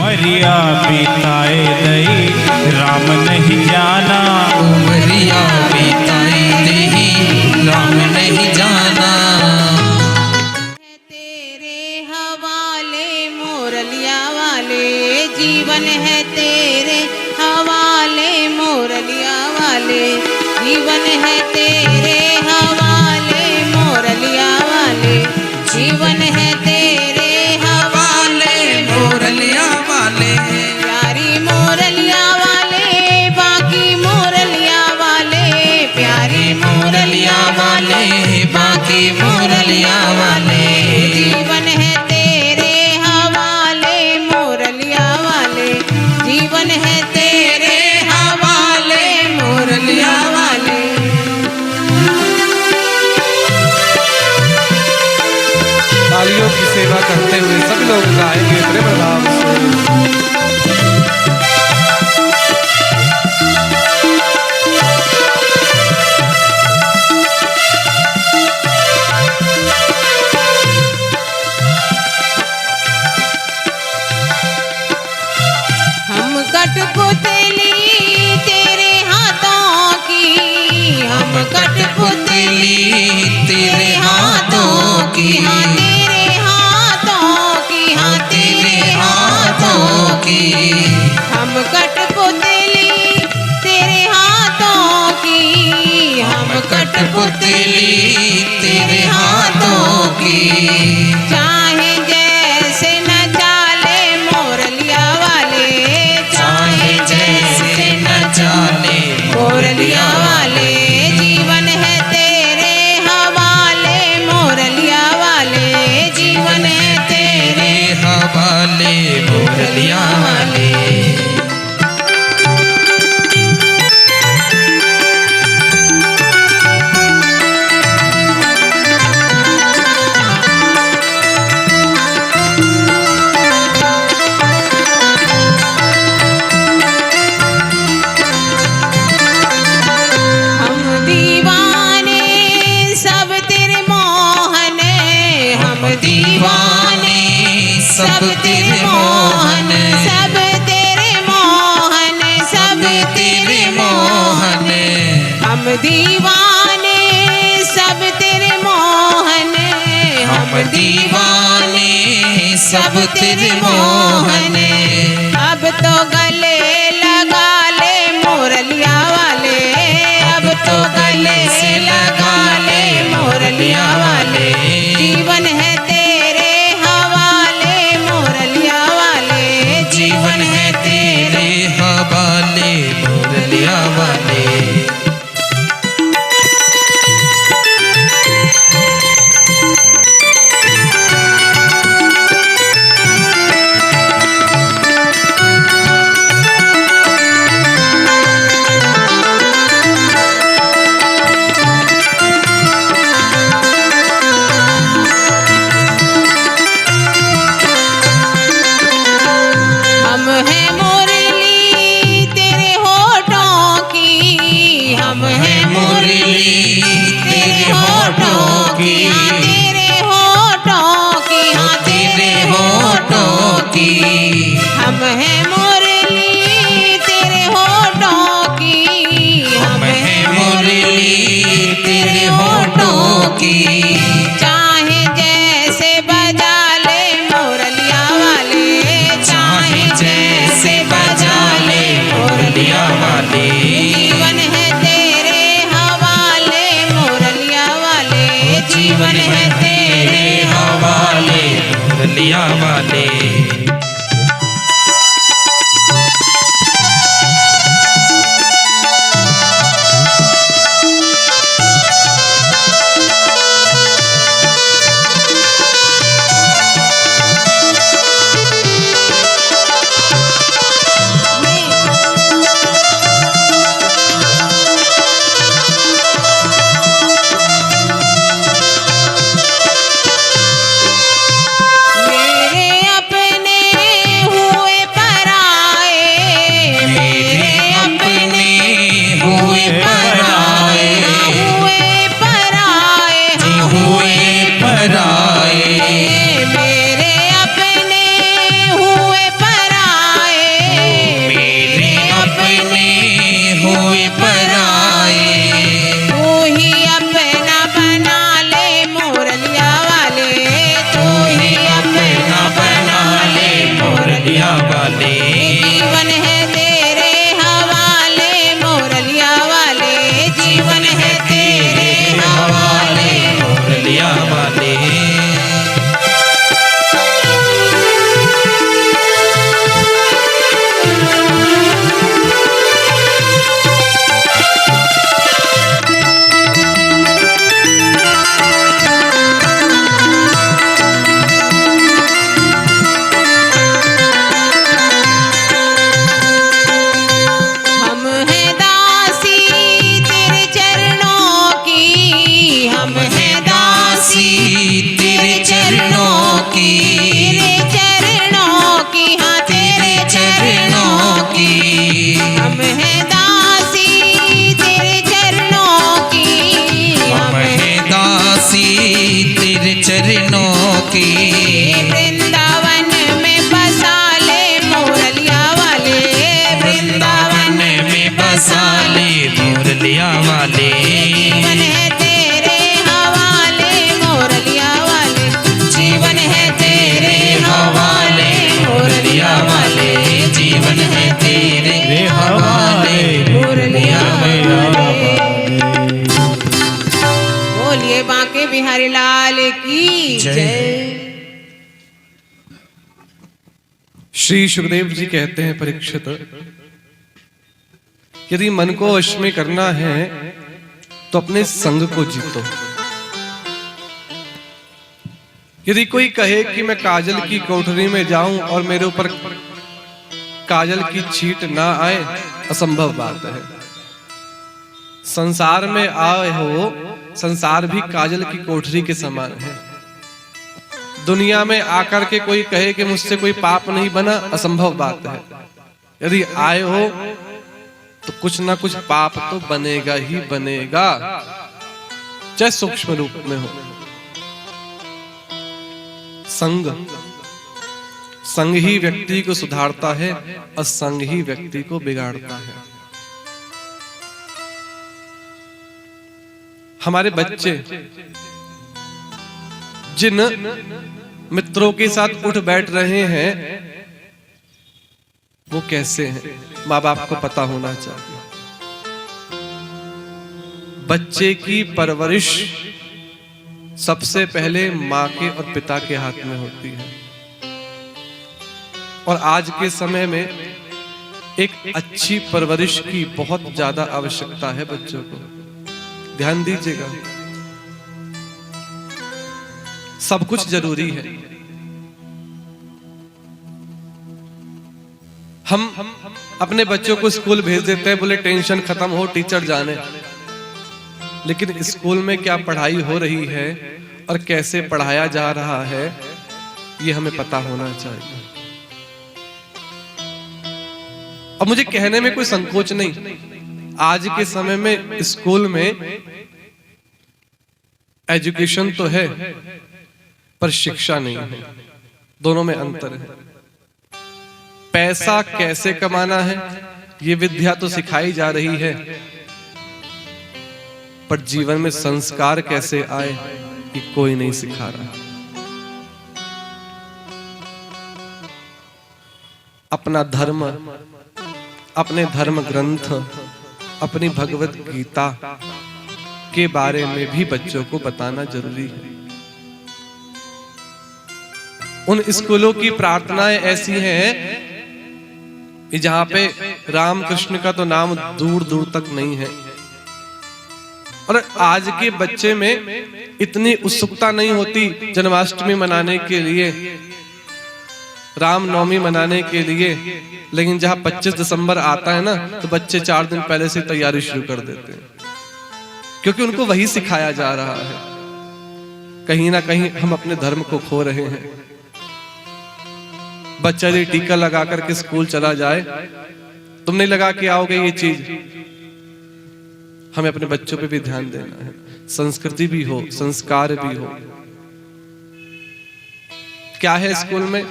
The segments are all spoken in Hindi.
उमरिया बिताए दई राम नहीं जाना, उमरिया बिताए दई राम नहीं जाना। तेरे हवाले मोरलिया वाले, जीवन है तेरे हवाले मोरलिया वाले, जीवन है तेरे हवाले मोरलिया वाले, जीवन है तेरे हवाले मोरलिया वाले, प्यारी मोरलिया वाले, बाकी मोरलिया वाले, प्यारी मोरलिया वाले, बाकी मोरलिया वाले, जीवन है तेरे हवाले मोरलिया वाले, जीवन है तेरे हवाले मोरलिया वाले। तालियों की सेवा करते हुए सब लोग गाएंगे प्रेम भाव से। हम कठपुतली तेरे हाथों की, हम कठपुतली तेरे हाथों की, हाँ तेरे हाथों की, हाँ तेरे हाथों की, हम कठपुतली तेरे हाथों की, हम कठपुतली तेरे हाथों की, चाहे जैसे न चाले मोरलिया वाले, चाहे जैसे न जाने मोरलिया वाले, जीवन है तेरे हवाले मोरलिया वाले, जीवन है तेरे हवाले मोरलिया वाले। हम दीवाने सब तेरे मोहन, हम दीवाने सब तेरे मोहन, सब तेरे मोहन, सब तेरे मोहन, हम दीवाने सब तेरे मोहन, हम दीवाने सब तेरे मोहन, अब तो गले लगा ले मोरलिया वाले, अब तो गले से लगा ले मोरलिया वाले, जीवन है तेरे हवाले मोरलिया वाले, जीवन है तेरे हवाले मोरलिया वाले। हम हैं मोरली तेरे होठों की, हम हैं मुरली तेरे होठों की, हाँ तेरे होठों की, हाँ तेरे होठों की, हम हैं मोरली तेरे होठों की, हम हैं मुरली तेरे होठों की, चाहे जैसे बजा ले मोरलिया वाले, चाहे जैसे बजा ले मोरलिया वाले, जीवन है तेरे हवाले मोरलिया वाले, जीवन है तेरे हवाले मोरलिया वाले। मुरलिया वाले जीवन है तेरे हवाले मुरलिया वाले जीवन है तेरे हवाले मुरलिया वाले हम हैं दासी तेरे चरणों की हम हैं दासी तेरे चरणों की तेरे चरणों की हाँ तेरे चरणों की हम हैं दासी तेरे चरणों की हम हैं दासी तेरे चरणों की वृंदावन में बसा ले मुरलिया वाले वृंदावन में बसा ले मुरलिया वाले जीवन है तेरे हवाले मुरलिया वाले जीवन है तेरे हवाले मुरलिया वाले जीवन है तेरे रे हवाले मुरलिया वाले। बोलिए बांके बिहारी लाल की जय। श्री सुखदेव जी कहते हैं परीक्षित, यदि मन को वश में करना है तो अपने संग को जीतो। यदि कोई कहे कि मैं काजल की कोठरी में जाऊं और मेरे ऊपर काजल की छींट ना आए, असंभव बात है। संसार में आए हो, संसार भी काजल की कोठरी के समान है। दुनिया में आकर के कोई कहे कि मुझसे कोई पाप नहीं बना, असंभव बात है। यदि आए हो तो कुछ ना कुछ पाप तो बनेगा ही बनेगा, चाहे सूक्ष्म रूप में हो। संग संग ही व्यक्ति को सुधारता है और संग ही व्यक्ति को बिगाड़ता है। हमारे बच्चे जिन मित्रों के साथ उठ बैठ रहे हैं वो कैसे हैं, माँ बाप को पता होना चाहिए। बच्चे की परवरिश सबसे पहले माँ के और पिता के हाथ में होती है। और आज के समय में एक अच्छी परवरिश की बहुत ज्यादा आवश्यकता है बच्चों को। ध्यान दीजिएगा, सब कुछ जरूरी है। हम अपने बच्चों को स्कूल भेज देते हैं, बोले टेंशन खत्म हो, टीचर जाने। लेकिन स्कूल में क्या पढ़ाई हो रही है और कैसे पढ़ाया जा रहा है, ये हमें पता होना चाहिए। अब मुझे कहने में कोई संकोच नहीं, आज के समय में स्कूल में एजुकेशन तो है पर शिक्षा नहीं है, दोनों में अंतर है। पैसा कैसे कमाना है ये विद्या तो सिखाई जा रही है, पर जीवन में संस्कार कैसे आए ये कोई नहीं सिखा रहा। अपना धर्म, अपने धर्म ग्रंथ, अपनी भगवत गीता के बारे में भी बच्चों को बताना जरूरी है। उन स्कूलों की प्रार्थनाएं ऐसी हैं कि जहां पे राम कृष्ण का तो नाम दूर दूर तक नहीं है। और आज के बच्चे में इतनी उत्सुकता नहीं होती जन्माष्टमी मनाने के लिए, रामनवमी मनाने के लिए, लेकिन जहां 25 दिसंबर आता है ना तो बच्चे 4 दिन पहले से तैयारी शुरू कर देते हैं, क्योंकि उनको वही सिखाया जा रहा है। कहीं ना कहीं हम अपने धर्म को खो रहे हैं। बच्चा यदि टीका लगा करके स्कूल चला जाए, तुम नहीं लगा के आओगे ये चीज, हमें अपने बच्चों पे भी ध्यान देना है। संस्कृति भी हो, संस्कार भी हो। क्या है स्कूल में?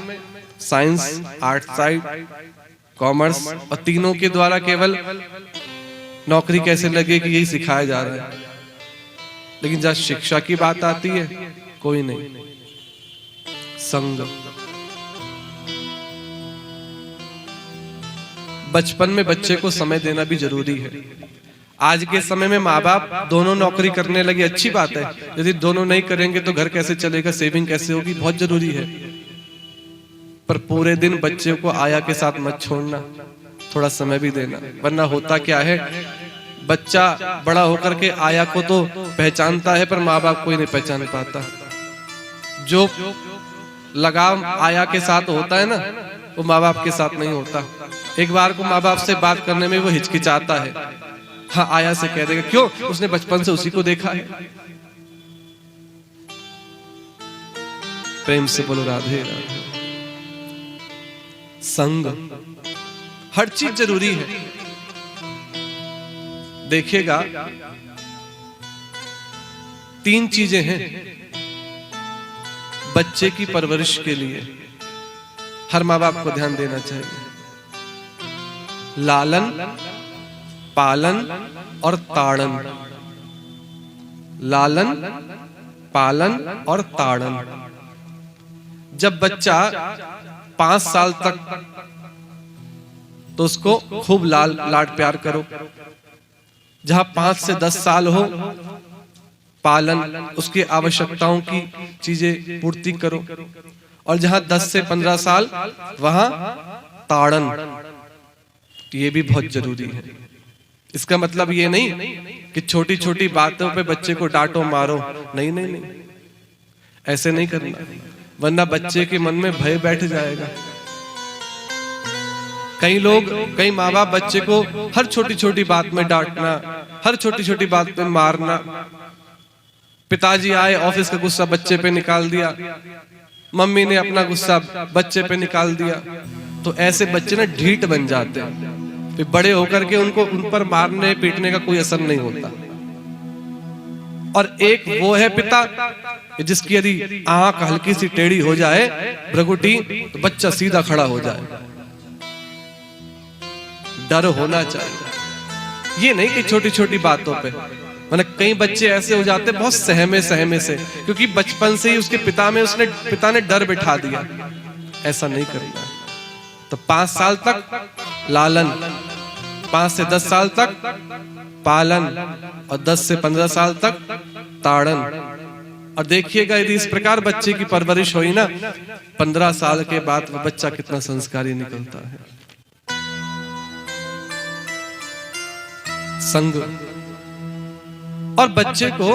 साइंस, आर्ट साइड, कॉमर्स, और तीनों के द्वारा केवल नौकरी कैसे लगेगी यही सिखाया जा रहा है। लेकिन जब शिक्षा की बात आती है कोई नहीं। संग, बचपन में बच्चे को समय देना भी जरूरी है। आज के समय में माँ बाप दोनों नौकरी करने लगे, अच्छी बात है। यदि दोनों नहीं करेंगे तो घर कैसे चलेगा, सेविंग कैसे होगी, बहुत जरूरी है। पर पूरे दिन बच्चे को आया के साथ मत छोड़ना, थोड़ा समय भी देना। वरना होता क्या है, बच्चा बड़ा होकर के आया को तो पहचानता है पर माँ बाप कोई नहीं पहचान पाता। जो लगाव आया के साथ होता है ना, वो माँ बाप के साथ नहीं होता। एक बार को माँ बाप से बात करने में वो हिचकिचाता है। हाँ, आया से कह देगा, क्यों, उसने बचपन से उसी को देखा है। प्रेम से बोलो राधे राधे। संग, हर चीज जरूरी है। देखिएगा, 3 चीजें हैं बच्चे की परवरिश के लिए हर माँ बाप को ध्यान देना चाहिए। लालन, पालन और ताड़न। लालन, पालन और ताड़न। जब बच्चा 5 साल तक तो उसको खूब लाड प्यार करो। जहां 5 से 10 साल हो, पालन, उसकी आवश्यकताओं की चीजें पूर्ति करो। और जहां 10 से 15 साल वहां ताड़न, ये भी बहुत जरूरी है। इसका मतलब ये नहीं कि छोटी छोटी बातों पे बच्चे को डांटो मारो, नहीं नहीं नहीं, ऐसे नहीं करना, वरना बच्चे के मन में भय बैठ जाएगा। कई माँ बाप बच्चे को हर छोटी छोटी बात में डांटना, हर छोटी छोटी बात में मारना। पिताजी आए, ऑफिस का गुस्सा बच्चे पे निकाल दिया, मम्मी ने अपना गुस्सा बच्चे पे निकाल दिया, तो ऐसे बच्चे ना ढीठ बन जाते हैं। फिर बड़े होकर के उन पर मारने पीटने का कोई असर नहीं होता। और एक वो है पिता जिसकी यदि आंख हल्की सी टेढ़ी हो जाए, भ्रगुटी, तो बच्चा सीधा खड़ा हो जाए। डर होना चाहिए, ये नहीं कि छोटी छोटी बातों पे। मतलब कई बच्चे ऐसे हो जाते बहुत सहमे से, क्योंकि बचपन से ही उसके पिता ने डर बिठा दिया। ऐसा नहीं करना। तो 5 साल तक लालन, 5 से 10 साल तक पालन और 10 से 15 साल तक ताड़न। और देखिएगा, यदि इस प्रकार बच्चे की परवरिश हुई ना, 15 साल के बाद वो बच्चा कितना संस्कारी निकलता है। संग, और बच्चे को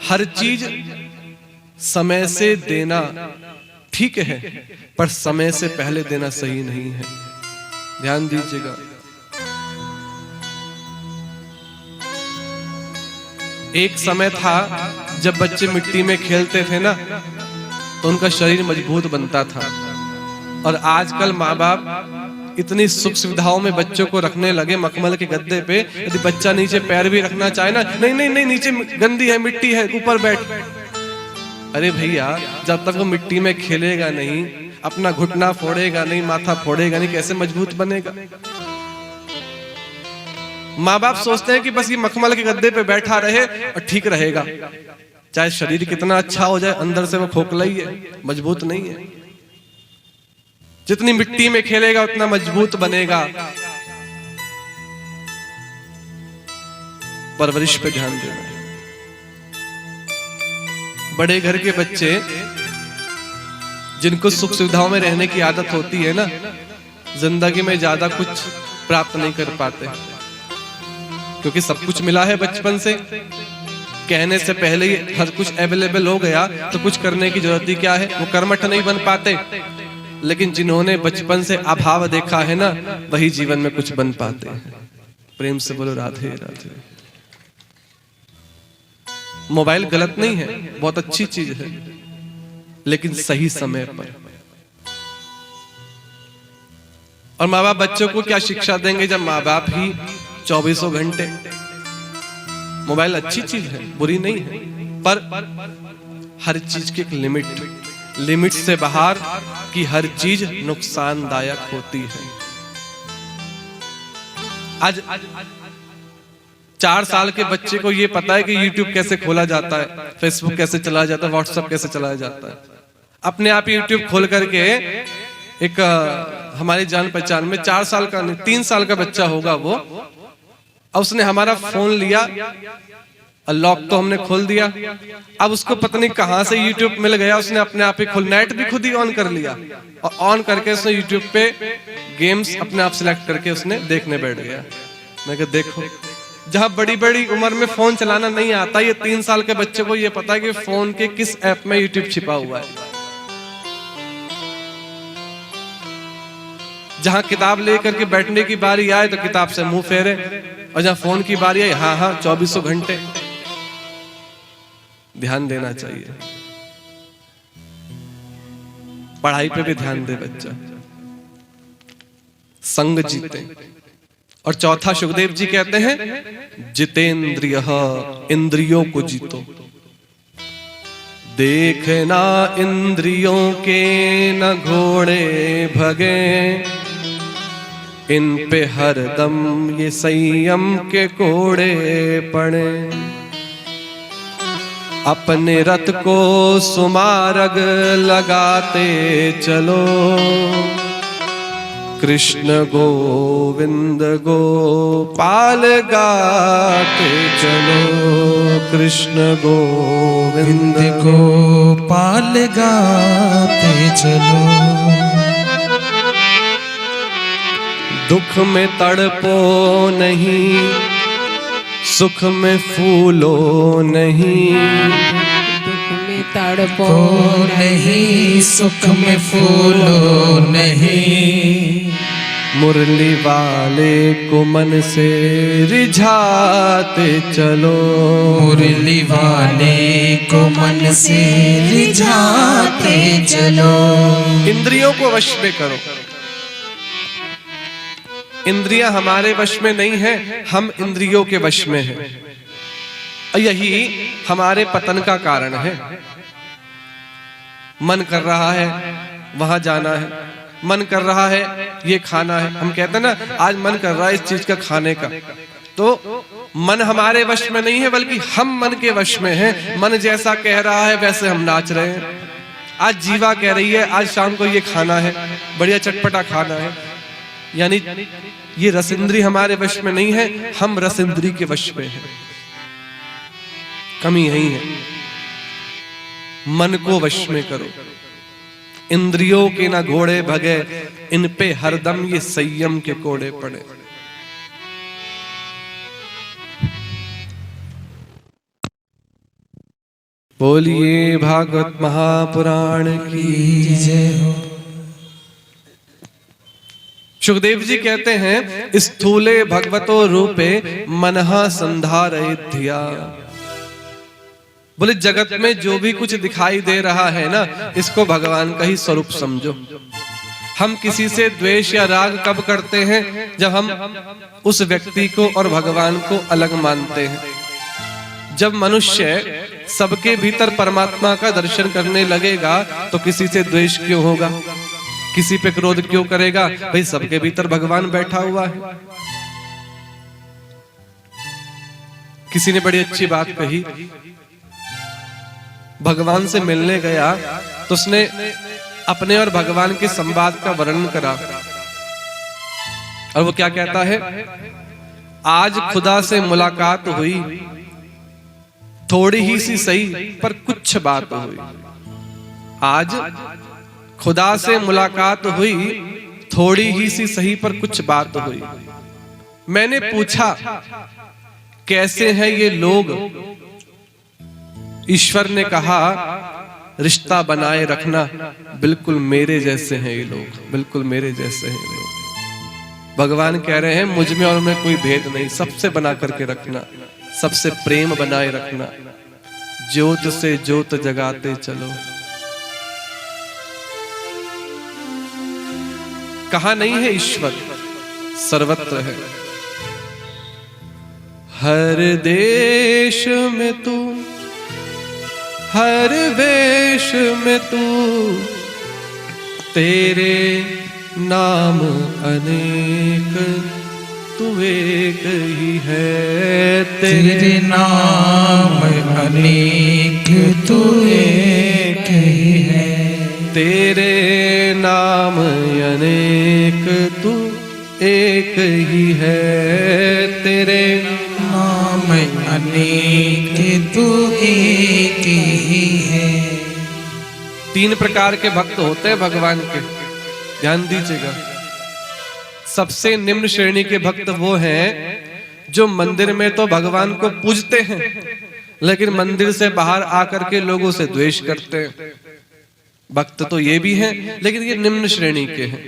हर चीज समय से देना ठीक है, पर समय से पहले देना सही नहीं है। ध्यान दीजिएगा। एक समय था जब बच्चे मिट्टी में खेलते थे ना, तो उनका शरीर मजबूत बनता था। और आजकल माँ बाप इतनी सुख सुविधाओं में बच्चों को रखने लगे, मखमल के गद्दे पे। यदि बच्चा नीचे पैर भी रखना चाहे ना, नहीं नहीं नहीं, नीचे गंदी है, मिट्टी है, ऊपर बैठ। अरे भैया, जब तक वो मिट्टी में खेलेगा नहीं, अपना घुटना फोड़ेगा नहीं, माथा फोड़ेगा नहीं, कैसे मजबूत बनेगा। माँ बाप सोचते हैं कि बस ये मखमल के गद्दे पे बैठा रहे और ठीक रहेगा, चाहे शरीर कितना अच्छा हो जाए, अंदर से वो खोखला ही है, मजबूत नहीं है। जितनी मिट्टी में खेलेगा उतना मजबूत बनेगा। परवरिश पे ध्यान देना। बड़े घर के बच्चे जिनको सुख सुविधाओं में रहने की आदत होती है ना, जिंदगी में ज्यादा कुछ प्राप्त नहीं कर पाते, क्योंकि सब कुछ मिला है बचपन से। कहने से पहले ही हर कुछ अवेलेबल हो गया, तो कुछ करने की जरूरत ही क्या है। वो कर्मठ नहीं बन पाते। लेकिन जिन्होंने बचपन से अभाव देखा है ना, वही जीवन में कुछ बन पाते हैं। प्रेम से बोलो राधे राधे। मोबाइल गलत नहीं है, बहुत अच्छी चीज है, लेकिन सही समय पर। और माँ बाप बच्चों को क्या शिक्षा देंगे जब माँ बाप ही 24 घंटे। मोबाइल अच्छी चीज है, बुरी नहीं है, पर हर चीज की एक लिमिट से बाहर की हर चीज नुकसानदायक होती है। आज 4 साल के बच्चे को ये पता है कि YouTube कैसे खोला जाता है, Facebook कैसे चलाया जाता है, WhatsApp कैसे चलाया जाता है। अपने आप YouTube खोल करके एक हमारी जान पहचान में 4 साल का नहीं 3 साल का बच्चा होगा वो, अब उसने हमारा फोन लिया, लॉक तो हमने खोल दिया, अब उसको पता नहीं कहां से यूट्यूब मिल गया, उसने अपने आप ही नेट भी खुद ही ऑन कर लिया और ऑन करके उसने यूट्यूब पे गेम्स अपने आप सिलेक्ट करके उसने देखने बैठ गया। मैं कहा देखो, जहां बड़ी बड़ी उम्र में फोन चलाना नहीं आता, ये 3 साल के बच्चे को ये पता है कि फोन के किस ऐप में यूट्यूब छिपा हुआ है। जहां किताब लेकर के बैठने की बारी आए तो किताब से मुंह फेरे, और जहां फोन की बारी आए हाँ 24 घंटे। ध्यान देना चाहिए, पढ़ाई पे भी ध्यान दे बच्चा, संग जीते। और चौथा सुखदेव जी कहते हैं जितेंद्रिय, इंद्रियों को जीतो। देखना इंद्रियों के न घोड़े भगे, इन पे हरदम ये संयम के कोड़े पड़े। अपने रथ को सुमार्ग लगाते चलो, कृष्ण गोविंद गोपाल गाते चलो, कृष्ण गोविंद गोपाल गाते चलो। दुख में तड़पो नहीं, सुख में फूलो नहीं, दुख में तड़पो नहीं, सुख में फूलो नहीं। मुरली वाले को मन से रिझाते चलो, मुरली वाले को मन से रिझाते चलो। इंद्रियों को वश में करो। इंद्रियां हमारे वश में नहीं है, हम इंद्रियों के वश में हैं। यही हमारे पतन का कारण है। मन कर रहा है वहां जाना है, मन कर रहा है ये खाना है, हम कहते हैं ना आज मन कर रहा है इस चीज का खाने का, तो मन हमारे वश में नहीं है बल्कि हम मन के वश में हैं। मन जैसा कह रहा है वैसे हम नाच रहे हैं। आज जीवा कह रही है आज शाम को ये खाना है, बढ़िया चटपटा खाना है, यानी ये रसिंद्री हमारे वश में नहीं है, हम रसिंद्री के वश में हैं। कमी यही है, मन को वश में करो। इंद्रियों के ना घोड़े भगे, इन पे हरदम ये संयम के कोड़े पड़े। बोलिए भागवत महापुराण की जय हो। सुखदेव जी कहते हैं स्थूले भगवतो रूपे मनहा संधारयिध्या। बोले जगत में जो भी कुछ दिखाई दे रहा है ना, इसको भगवान का ही स्वरूप समझो। हम किसी से द्वेष या राग कब करते हैं? जब हम उस व्यक्ति को और भगवान को अलग मानते हैं। जब मनुष्य सबके भीतर परमात्मा का दर्शन करने लगेगा तो किसी से द्वेष क्यों होगा, किसी पे क्रोध क्यों करेगा? भाई सबके भीतर भगवान बैठा हुआ है। किसी ने बड़ी अच्छी बात कही, भगवान से मिलने गया तो उसने अपने और भगवान के संवाद का वर्णन करा, और वो क्या कहता है, आज खुदा से मुलाकात हुई, थोड़ी ही सी सही पर कुछ बात हुई। आज खुदा से मुलाकात हुई, थोड़ी ही सी सही पर कुछ बात हुई। मैंने पूछा कैसे हैं ये लोग? ईश्वर ने कहा रिश्ता बनाए रखना, बिल्कुल मेरे जैसे हैं ये लोग, बिल्कुल मेरे जैसे हैं ये लोग। भगवान कह रहे हैं मुझ में और में कोई भेद नहीं, सबसे बना करके रखना, सबसे प्रेम बनाए रखना, ज्योत से ज्योत जगाते चलो। कहाँ नहीं है ईश्वर? सर्वत्र है। हर देश में तू, हर वेश में तू, तेरे नाम अनेक, तू एक ही है। तेरे नाम अनेक, तू एक ही है। तेरे नाम अनेक तू एक ही है, तेरे नाम अनेक तू एक ही है। 3 प्रकार के भक्त होते हैं भगवान के, ध्यान दीजिएगा। सबसे निम्न श्रेणी के भक्त वो हैं जो मंदिर में तो भगवान को पूजते हैं, लेकिन मंदिर से बाहर आकर के लोगों से द्वेष करते हैं। भक्त तो ये भी हैं, लेकिन ये निम्न श्रेणी के हैं।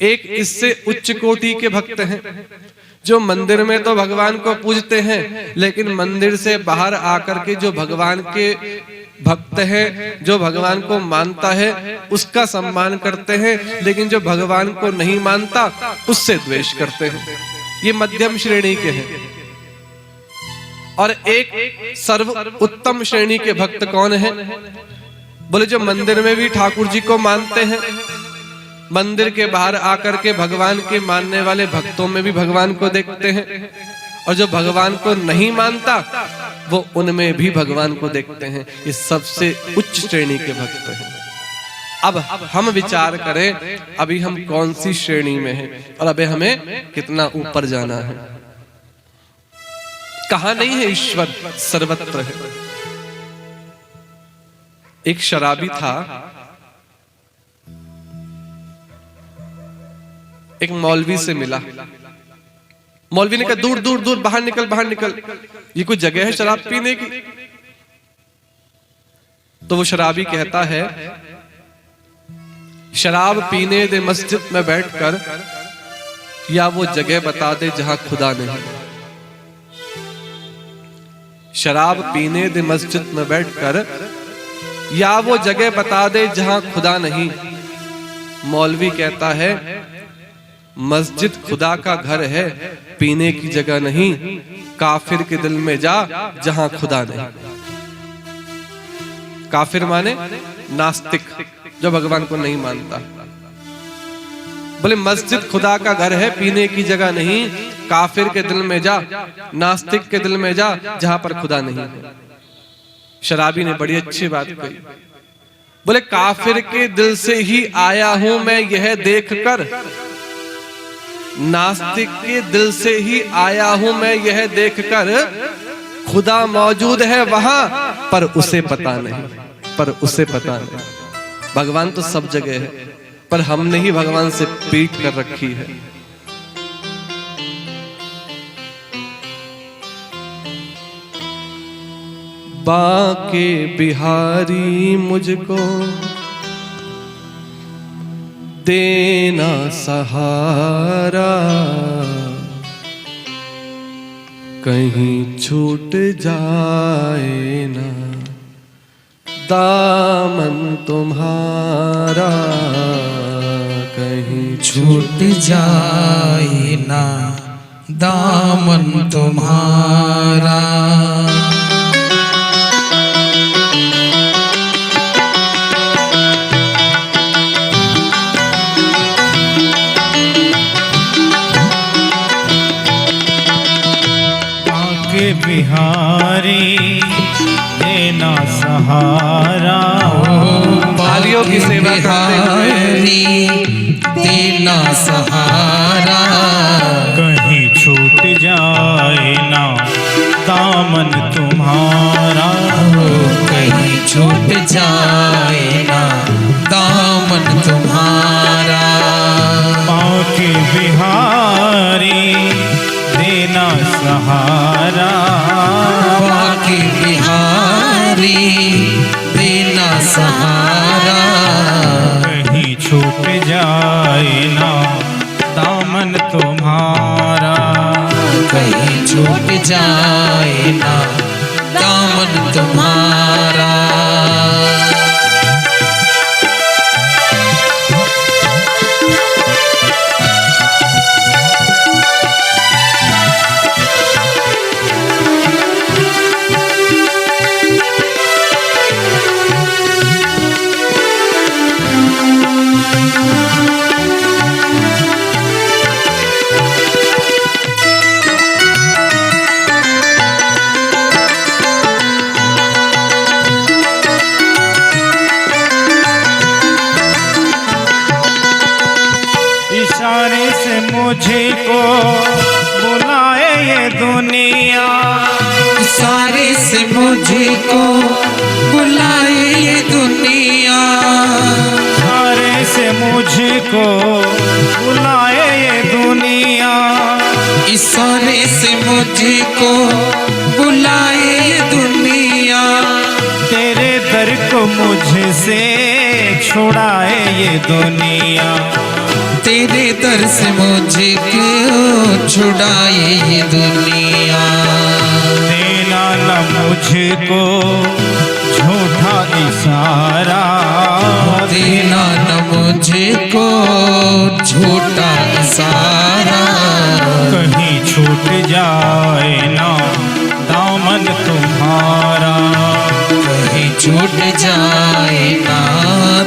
एक इससे उच्च कोटि के भक्त हैं जो मंदिर में तो भगवान को पूजते हैं, लेकिन मंदिर से बाहर आकर के जो भगवान के भक्त है, जो भगवान को मानता है, उसका सम्मान करते हैं, लेकिन जो भगवान को नहीं मानता उससे द्वेष करते हैं। ये मध्यम श्रेणी के हैं। और एक सर्व उत्तम श्रेणी के भक्त कौन है? बोले जो मंदिर में भी ठाकुर जी को मानते हैं, मंदिर के बाहर आकर के भगवान के मानने वाले भक्तों में भी भगवान को देखते हैं, और जो भगवान को नहीं मानता वो उनमें भी भगवान को देखते हैं। ये सबसे उच्च श्रेणी के भक्त हैं। अब हम विचार करें अभी हम कौन सी श्रेणी में हैं और अभी हमें कितना ऊपर जाना है। कहां नहीं है ईश्वर, सर्वत्र है। एक शराबी था, एक मौलवी से मिला। मौलवी ने कहा दूर दूर दूर, बाहर निकल बाहर निकल, ये कोई जगह है शराब पीने की? तो वो शराबी कहता है शराब पीने दे मस्जिद में बैठकर, या वो जगह बता दे जहां खुदा नहीं। शराब पीने दे मस्जिद में बैठकर, या वो जगह बता दे जहां खुदा नहीं। मौलवी कहता है मस्जिद खुदा का घर है, पीने की जगह नहीं। काफिर के दिल में जा जहां खुदा नहीं। काफिर माने नास्तिक, जो भगवान को नहीं मानता। बोले मस्जिद खुदा का घर है, पीने की जगह नहीं। काफिर के दिल में जा, नास्तिक के दिल में जा जहां पर खुदा नहीं है। शराबी ने बड़ी अच्छी बात कही। बोले काफिर के दिल से ही आया हूं मैं यह देखकर, नास्तिक के दिल से ही आया हूं मैं यह देखकर। खुदा मौजूद है वहां पर उसे पता नहीं, पर उसे पता नहीं। भगवान तो सब जगह है, पर हमने ही भगवान से पीट कर रखी है। बाके बिहारी मुझको देना सहारा, कहीं छूट जाए ना दामन तुम्हारा, कहीं छूट जाए ना दामन तुम्हारा। बिहारी देना सहारा, बालियों की सेवा बिहारी देना सहारा, कहीं छूट जाए ना दामन तुम्हारा, कहीं छूट जाए ना दामन तुम्हारा। बाके बिहारी देना सहारा, बाके बिहारी देना सहारा, कहीं छूट जाए ना दामन तुम्हारा, कहीं छूट जाए ना दामन तुम्हारा। इशारे से मुझे को बुलाए ये दुनिया, इशारे से मुझे को बुलाए ये दुनिया, इशारे से मुझे को बुलाए ये दुनिया, इशारे से मुझे को बुलाए ये दुनिया, तेरे दर को मुझसे छुड़ाए ये दुनिया, तेरे दर से मुझे क्यों छुड़ाए ये दुनिया, देना न मुझको झूठा इशारा, देना न मुझको झूठा इशारा, कहीं छूट जाए ना दामन तुम्हारा, कहीं छूट जाए ना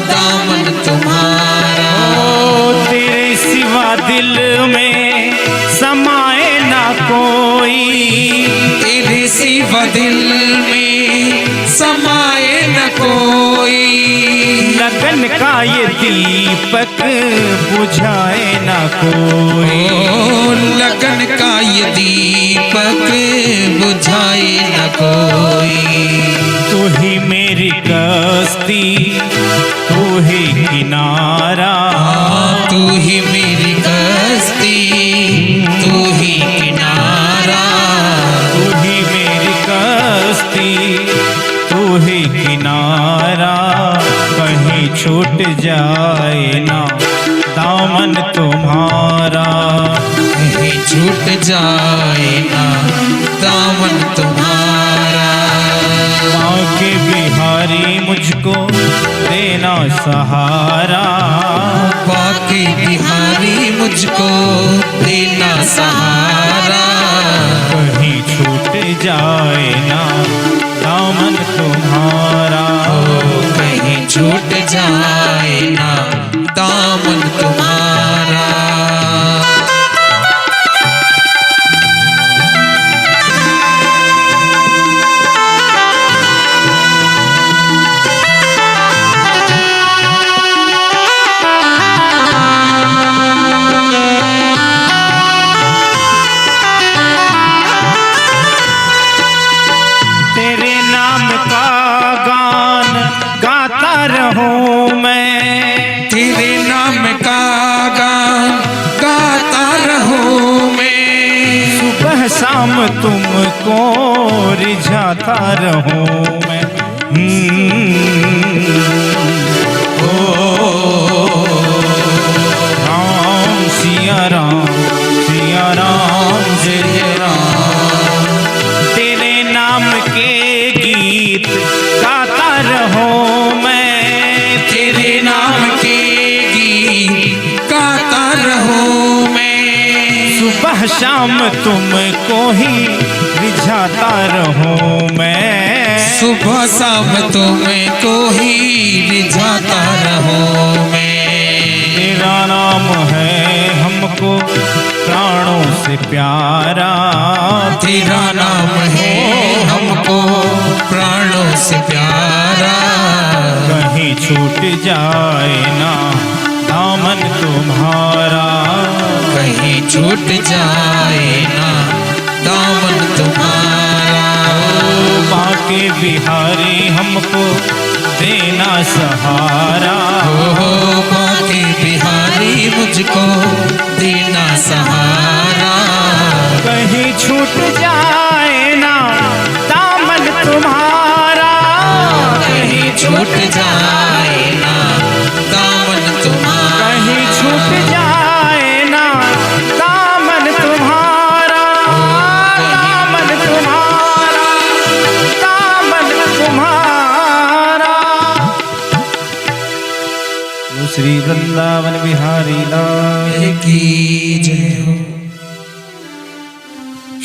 दामन तुम्हारा, ओ तेरे सिवा दिल में समाए ना कोई, तेरे सिवा दिल में समाए न कोई, लगन का ये दीपक बुझाए ना कोई, ओ लगन का ये दीपक बुझाए न कोई, तू ही मेरी कश्ती, तू ही किनारा, तू ही मेरी कश्ती, तू ही किनारा, तू ही मेरी कश्ती, तू ही किनारा, कहीं छूट जाए ना दामन तुम्हारा, कहीं छूट जाए ना दामन तुम्हारा, बांके बिहारी मुझको देना सहारा, बाकी बिहारी मुझको देना सहारा, कहीं छूट जाए ना दामन तुम्हारा, कहीं छूट जाए ना दामन तुम्हारा, तेरे नाम का गान गाता रहूं मैं, तेरे नाम का गान गाता रहूं मैं, सुबह शाम तुमको रिझाता रहूं मैं, ओ राम सिया राम, सिया राम जय जय राम, तेरे नाम के गीत गाता रहूं मैं, तेरे नाम के गीत गाता रहूं मैं, सुबह शाम तुमको ही रिझाता रहूं मैं, सुबह शाम तुमको ही रिझाता रहूं मैं, तेरा नाम है हमको प्राणों से प्यारा, तेरा नाम है हमको प्राणों से प्यारा, कहीं छूट जाए ना दामन तुम्हारा, कहीं छूट जाए ना दामन तुम्हारा, ओ बांके बिहारी हमको देना सहारा, ओ बाकी बिहारी मुझको देना सहारा, कहीं छूट जाए ना दामन तुम्हारा, कहीं छूट जाए ना दामन तुम्हारा, कहीं छूट जाए ना दामन तुम्हारा, दामन तुम्हारा, दामन तुम्हारा। श्री वृंदावन बिहारी लाल की जय हो।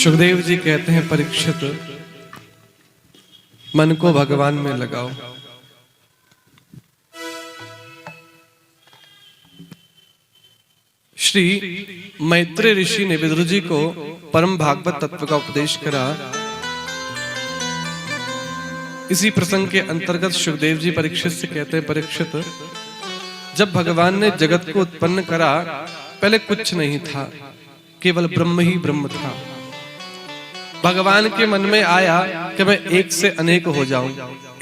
सुखदेव जी कहते हैं परीक्षित, मन को भगवान में लगाओ। श्री मैत्रेय ऋषि ने विदुर जी को परम भागवत तत्व का उपदेश करा। इसी प्रसंग के अंतर्गत सुखदेव जी परीक्षित से कहते हैं, परीक्षित, जब भगवान ने जगत को उत्पन्न करा, पहले कुछ नहीं था, केवल ब्रह्म ही ब्रह्म था। भगवान के मन में आया कि मैं एक से अनेक हो जाऊं,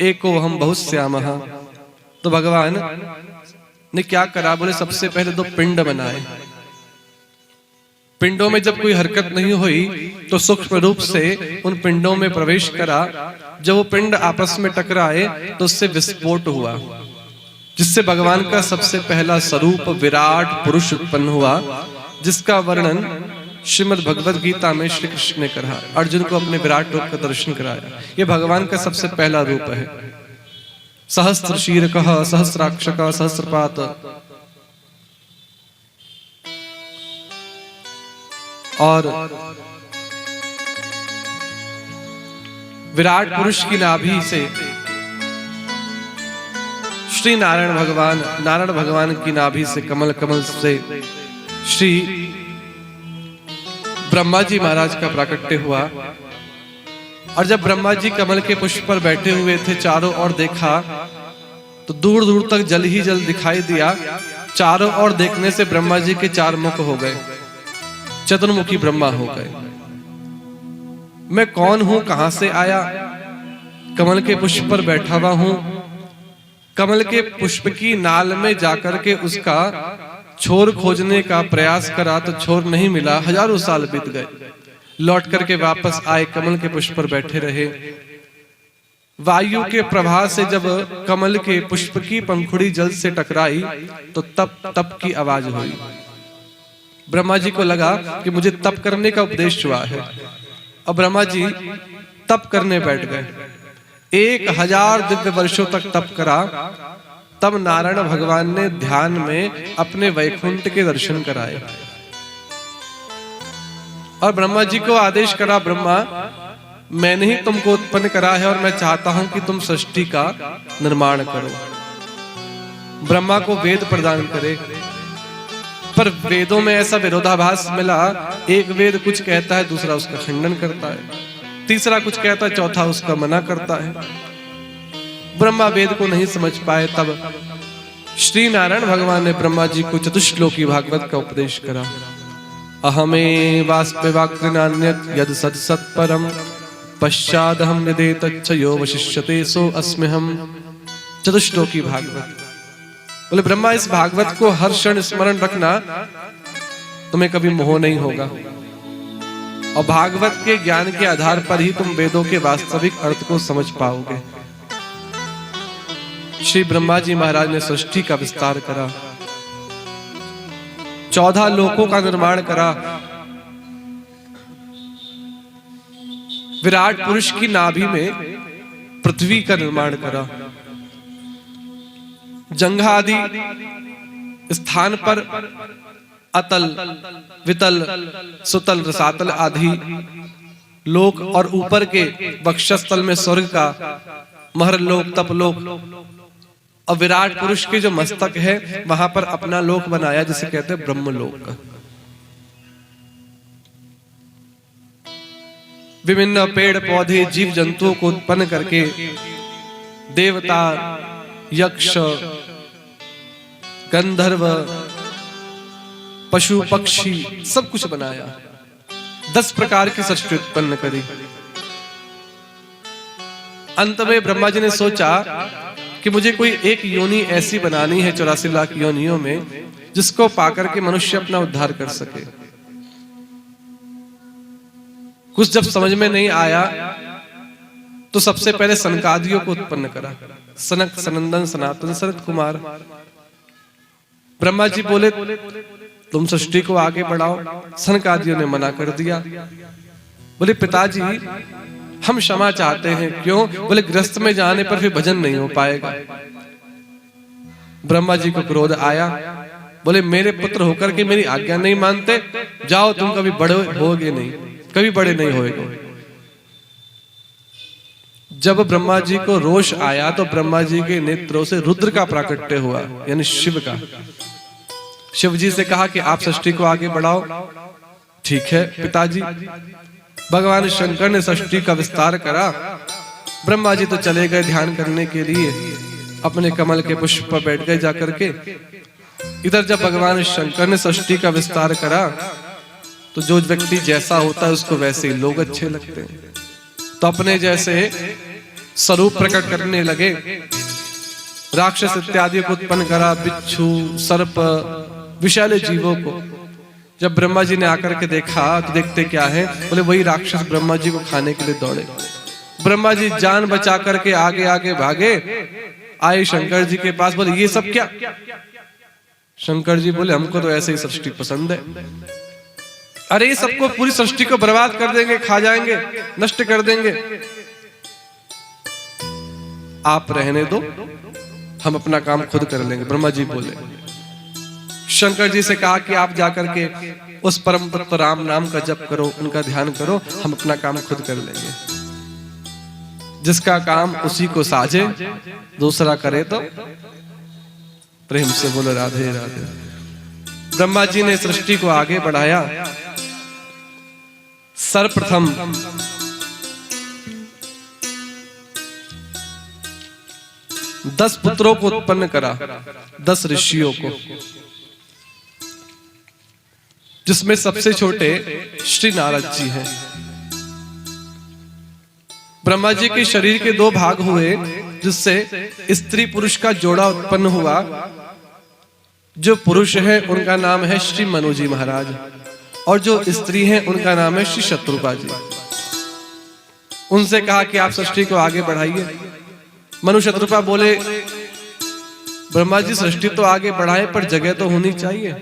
एको हम बहुत श्यामः। तो भगवान ने क्या करा, बोले सबसे पहले 2 पिंड बनाए। पिंडों में जब कोई हरकत नहीं हुई तो सूक्ष्म रूप से उन पिंडों में प्रवेश करा। जब वो पिंड आपस में टकराए तो उससे विस्फोट हुआ, जिससे भगवान का सबसे पहला स्वरूप विराट पुरुष उत्पन्न हुआ, जिसका वर्णन श्रीमद् भगवद गीता में श्री कृष्ण ने करा। अर्जुन को अपने विराट रूप का दर्शन कराया। ये भगवान का सबसे पहला रूप है। सहस्त्र शीर्षः सहस्राक्षकः सहस्रपात। और विराट पुरुष की नाभि से श्री नारायण भगवान की नाभि से कमल से श्री ब्रह्मा जी महाराज का प्राकट्य हुआ। और जब ब्रह्मा जी कमल के पुष्प पर बैठे हुए थे, चारों ओर देखा तो दूर दूर तक जल ही जल दिखाई दिया। चारों ओर देखने से ब्रह्मा जी के 4 मुख हो गए, चतुर्मुखी ब्रह्मा हो गए। मैं कौन हूं, कहां से आया? कमल के पुष्प पर बैठा हुआ हूं। कमल के पुष्प की नाल में जाकर के उसका छोर खोजने का प्रयास करा तो छोर नहीं मिला। हजारों साल बीत गए। लौट करके वापस आए, कमल के पुष्प पर बैठे रहे। वायु के प्रभाव से जब कमल के पुष्प की पंखुड़ी जल से टकराई तो तप की आवाज हुई। ब्रह्मा जी को लगा कि मुझे तप करने का उपदेश हुआ है। अब ब्रह्मा जी तप करने बैठ गए। 1000 दिव्य वर्षों तक तप करा। तब नारायण भगवान ने ध्यान में अपने वैकुंठ के दर्शन कराए और ब्रह्मा जी को आदेश करा, ब्रह्मा मैंने ही तुमको उत्पन्न करा है और मैं चाहता हूं कि तुम सृष्टि का निर्माण करो। ब्रह्मा को वेद प्रदान करे, पर वेदों में ऐसा विरोधाभास मिला। एक वेद कुछ कहता है, दूसरा उसका खंडन करता है, तीसरा कुछ कहता है, चौथा उसका मना करता है। ब्रह्मा वेद को नहीं समझ पाए। तब श्री नारायण भगवान ने ब्रह्मा जी को चतुश्लोकी भागवत का उपदेश करा। अहमे वास्पवाक्नान्यत् यद सत् सत्परम पश्चादहम निदेतच्च यो वशिष्यते सो अस्म्यहम्। चतुश्लोकी भागवत। बोले ब्रह्मा इस भागवत को हर क्षण स्मरण रखना, तुम्हें कभी मोह नहीं होगा और भागवत के ज्ञान के आधार पर ही तुम वेदों के वास्तविक अर्थ को समझ पाओगे। श्री ब्रह्मा जी महाराज ने सृष्टि का विस्तार करा, 14 लोकों का निर्माण करा। विराट पुरुष की नाभि में पृथ्वी का निर्माण करा। जंघा आदि स्थान पर अतल, वितल, सुतल, रसातल आदि लोक और ऊपर के वक्षस्थल में स्वर्ग का महरलोक, तपलोक और विराट पुरुष के जो मस्तक है वहां पर अपना लोक बनाया, जिसे कहते हैं ब्रह्मलोक। विभिन्न पेड़ पौधे जीव जंतुओं को उत्पन्न करके देवता, यक्ष, गंधर्व, पशु पक्षी सब कुछ बनाया। 10 प्रकार की सृष्टि उत्पन्न करी। अंत में ब्रह्मा जी ने सोचा कि मुझे कोई एक योनि ऐसी बनानी है 84 लाख योनियों में, जिसको पाकर के मनुष्य अपना उद्धार कर सके। कुछ जब समझ में नहीं आया तो सबसे पहले सनकादियों को उत्पन्न करा। सनक, सनंदन, सनातन, सनत कुमार। ब्रह्मा जी बोले तुम सृष्टि को आगे बढ़ाओ। सनकादियों ने मना कर दिया। बोले पिताजी हम क्षमा चाहते हैं। क्यों? बोले गृहस्थ में जाने पर फिर भजन नहीं हो पाएगा। ब्रह्मा जी को क्रोध आया। बोले मेरे पुत्र होकर के मेरी आज्ञा नहीं मानते, जाओ तुम कभी बड़े होगे नहीं, कभी बड़े नहीं होएगे। जब ब्रह्मा जी को रोष आया तो ब्रह्मा जी के नेत्रों से रुद्र का प्राकट्य हुआ, यानी शिव का। शिव जी से कहा कि आप सृष्टि को आगे बढ़ाओ। ठीक है पिताजी। भगवान शंकर ने सृष्टि का विस्तार करा। ब्रह्मा जी तो चले गए ध्यान करने के लिए, अपने कमल के पुष्प पर बैठ गए जाकर के। इधर जब भगवान शंकर ने सृष्टि का विस्तार करा तो जो व्यक्ति जैसा होता है उसको वैसे ही लोग अच्छे लगते हैं, तो अपने जैसे स्वरूप प्रकट करने लगे। राक्षस इत्यादि को उत्पन्न करा, बिच्छू, सर्प, विषैले जीवों को। जब ब्रह्मा जी ने आकर के देखा तो देखते क्या है, बोले वही राक्षस ब्रह्मा जी को खाने के लिए दौड़े। ब्रह्मा जी जान बचा करके आगे आगे भागे, आए शंकर जी के पास, बोले ये सब क्या? शंकर जी बोले हमको तो ऐसे ही सृष्टि पसंद है। अरे ये सबको, पूरी सृष्टि को बर्बाद कर देंगे, खा जाएंगे, नष्ट कर देंगे। आप रहने दो, हम अपना काम खुद कर लेंगे। ब्रह्मा जी बोले। शंकर जी से कहा कि आप जाकर के उस परम तत्व राम नाम का जप करो, उनका ध्यान करो, हम अपना काम खुद कर लेंगे। जिसका काम उसी को साझे, दूसरा करे तो प्रेम से बोलो राधे राधे। ब्रह्मा जी ने सृष्टि को आगे बढ़ाया। सर्वप्रथम 10 पुत्रों को उत्पन्न करा, 10 ऋषियों को, जिसमें सबसे छोटे श्री नारद जी हैं। ब्रह्मा जी के शरीर के 2 भाग हुए, जिससे स्त्री पुरुष का जोड़ा उत्पन्न हुआ। जो पुरुष है उनका नाम है श्री मनु जी महाराज, और जो स्त्री है उनका नाम है श्री शत्रुपा जी। उनसे कहा कि आप सृष्टि को आगे बढ़ाइए। मनु शत्रुपा बोले ब्रह्मा जी सृष्टि तो आगे बढ़ाए पर जगह तो होनी चाहिए।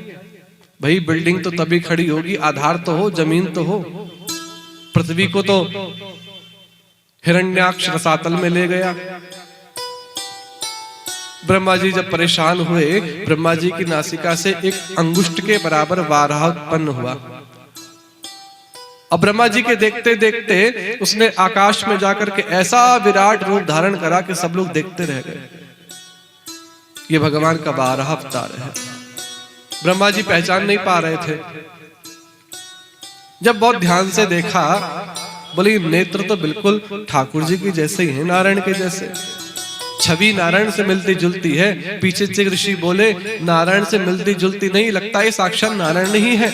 भाई बिल्डिंग तो तभी खड़ी होगी, आधार तो हो, जमीन तो हो। पृथ्वी को तो हिरण्याक्ष रसातल में ले गया। ब्रह्मा जी जब परेशान हुए, ब्रह्मा जी की नासिका से एक अंगुष्ठ के बराबर वाराह उत्पन्न हुआ। अब ब्रह्मा जी के देखते देखते उसने आकाश में जाकर के ऐसा विराट रूप धारण करा कि सब लोग देखते रह गए। ये भगवान का वाराह अवतार है। ब्रह्मा जी पहचान नहीं पा रहे थे। जब बहुत ध्यान से देखा, बोले नेत्र तो बिल्कुल ठाकुर जी की जैसे ही है, नारायण के जैसे। छवि नारायण से मिलती जुलती है। पीछे से ऋषि बोले नारायण से मिलती जुलती नहीं, लगता है साक्षात नारायण ही है।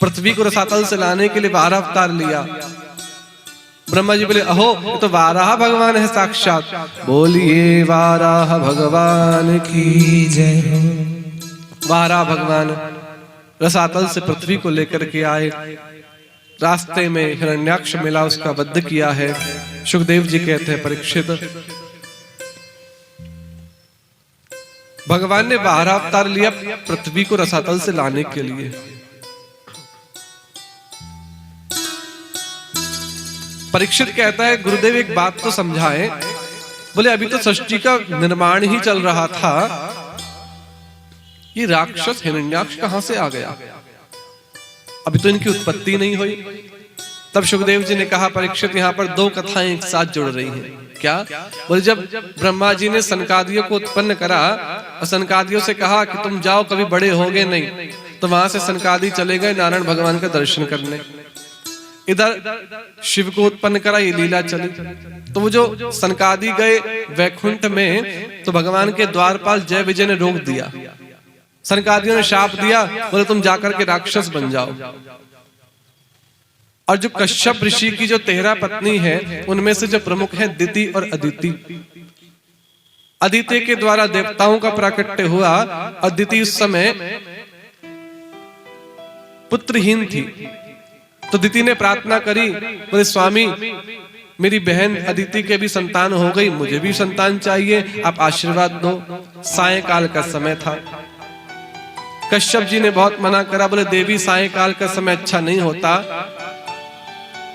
पृथ्वी को रसातल से लाने के लिए वाराह अवतार लिया। ब्रह्मा जी बोले अहो, ये तो वाराह भगवान है साक्षात। बोलिए वाराह भगवान की जय हो। वाराह भगवान रसातल से पृथ्वी को लेकर के आए। रास्ते में हिरण्याक्ष मिला, उसका वध किया है। सुखदेव जी कहते हैं परीक्षित, भगवान ने वाराह अवतार लिया पृथ्वी को रसातल से लाने के लिए। परीक्षित कहता है गुरुदेव एक बात तो समझाएं। बोले अभी तो सृष्टि का निर्माण ही चल रहा था, ये राक्षस हिरण्याक्ष कहां से आ गया? अभी तो इनकी उत्पत्ति नहीं हुई। तब सुखदेव जी ने कहा परीक्षित यहाँ पर 2 कथाएं एक साथ जुड़ रही हैं। क्या? बोले जब ब्रह्मा जी ने सनकादियों को उत्पन्न करा और सनकादियों से कहा कि तुम जाओ, कभी बड़े होगे नहीं, तो वहां से सनकादि चले गए नारायण भगवान का दर्शन करने। इधर शिव को उत्पन्न करा, ये लीला चली। तो वो जो सनकादि गए वैकुंठ में, तो भगवान के द्वारपाल जय विजय ने रोक दिया। सनकादियों ने शाप दिया, बोले तुम जाकर के राक्षस बन जाओ। और जो कश्यप ऋषि की जो 13 पत्नी है, उनमें से जो प्रमुख है दिति और अदिति। अदिति के द्वारा देवताओं का प्राकट्य हुआ। अदिति उस समय पुत्रहीन थी, तो दिति ने प्रार्थना करी, बोले स्वामी मेरी बहन अदिति के भी संतान हो गई, मुझे भी संतान चाहिए, आप आशीर्वाद दो। सायंकाल का समय था। कश्यप जी ने बहुत मना करा, बोले देवी सायंकाल का समय अच्छा नहीं होता,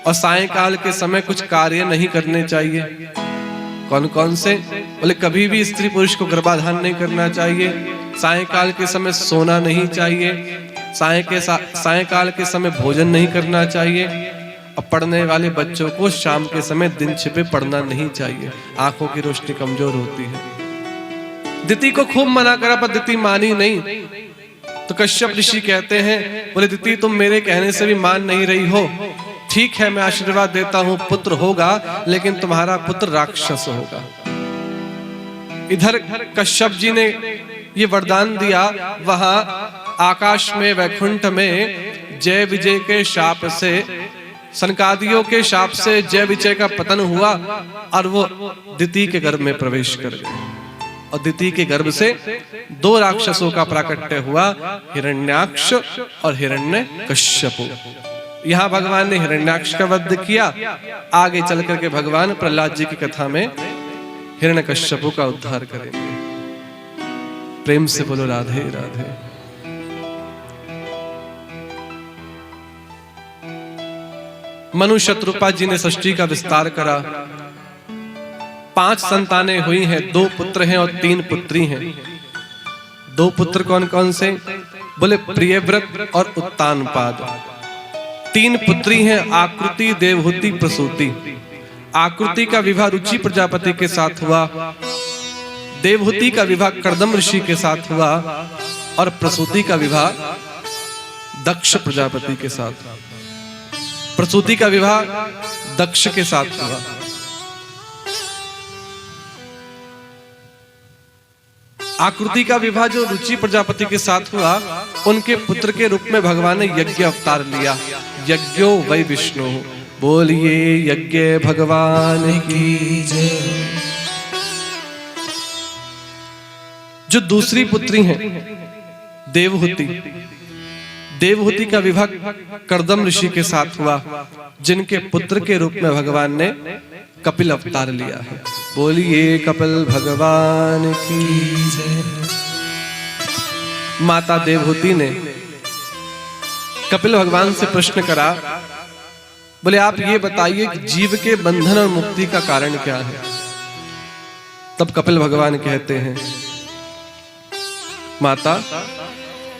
और सायंकाल के समय कुछ कार्य नहीं करने चाहिए। कौन कौन से? बोले कभी भी स्त्री पुरुष को गर्भाधान नहीं करना चाहिए, सायंकाल के समय सोना नहीं चाहिए, सायंकाल के समय भोजन नहीं करना चाहिए, और पढ़ने वाले बच्चों को शाम के समय दिन छिपे पढ़ना नहीं चाहिए, आंखों की रोशनी कमजोर होती है। दिति को खूब मना करा पर दिति मानी नहीं। तो कश्यप ऋषि कहते हैं, बोले दिति तुम मेरे कहने से भी मान नहीं रही हो, ठीक है मैं आशीर्वाद देता हूं, पुत्र होगा, लेकिन तुम्हारा पुत्र राक्षस होगा। इधर कश्यप जी ने ये वरदान दिया, वहां आकाश में वैकुंठ में जय विजय के शाप से, सनकादियों के शाप से जय विजय का पतन हुआ और वो दिति के गर्भ में प्रवेश कर गए। और दिति के गर्भ से 2 राक्षसों का प्राकट्य हुआ, हिरण्याक्ष और हिरण्यकश्यपु। यहाँ भगवान ने हिरण्याक्ष का वध किया। आगे चल करके भगवान प्रहलाद जी की कथा में हिरण्यकश्यपु का उद्धार करेंगे। प्रेम से बोलो राधे राधे। मनु शत्रुपा जी ने सृष्टि का विस्तार करा। 5 संतानें हुई हैं, 2 पुत्र हैं और 3 पुत्री हैं। 2 पुत्र कौन कौन से? बोले प्रियव्रत और उत्तानपाद। 3 पुत्री हैं, आकृति, देवहूति, प्रसूति। आकृति का विवाह रुचि प्रजापति के साथ हुआ, देवहूति का विवाह कर्दम ऋषि के साथ हुआ और प्रसूति का विवाह दक्ष प्रजापति के साथ। प्रसूति का विवाह दक्ष के साथ हुआ। आकृति का विवाह जो रुचि प्रजापति के साथ हुआ, उनके पुत्र के रूप में भगवान ने यज्ञ अवतार लिया। यज्ञो वै विष्णु, बोलिए यज्ञ भगवान की जय। जो दूसरी पुत्री हैं देवहूति, देवहूति का विवाह कर्दम ऋषि के साथ हुआ, जिनके पुत्र के रूप में भगवान ने कपिल अवतार लिया है। बोलिए कपिल भगवान की जय। माता देवहूति ने कपिल भगवान से प्रश्न करा, बोले आप ये बताइए कि जीव के बंधन और मुक्ति का कारण क्या है? तब कपिल भगवान कहते हैं, माता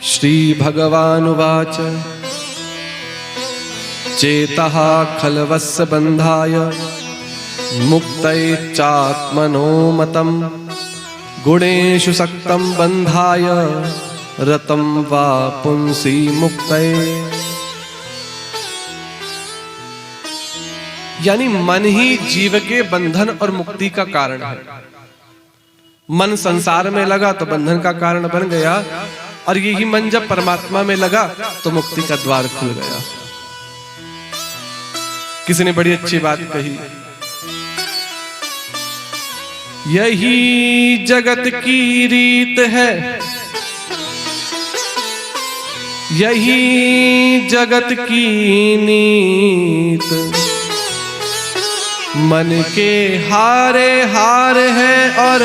श्री भगवान उवाच चेतः खलवस्य बंधाय मुक्तये चात्मनो मतम गुणेषु सक्तं बंधाय रतं वा पुंसी मुक्तये। यानी मन ही जीव के बंधन और मुक्ति का कारण है। मन संसार में लगा तो बंधन का कारण बन गया, और यही मन जब परमात्मा में लगा तो मुक्ति का द्वार खुल गया। किसी ने बड़ी अच्छी बात कही, यही जगत की रीत है, यही जगत की नीत, मन के हारे हार है और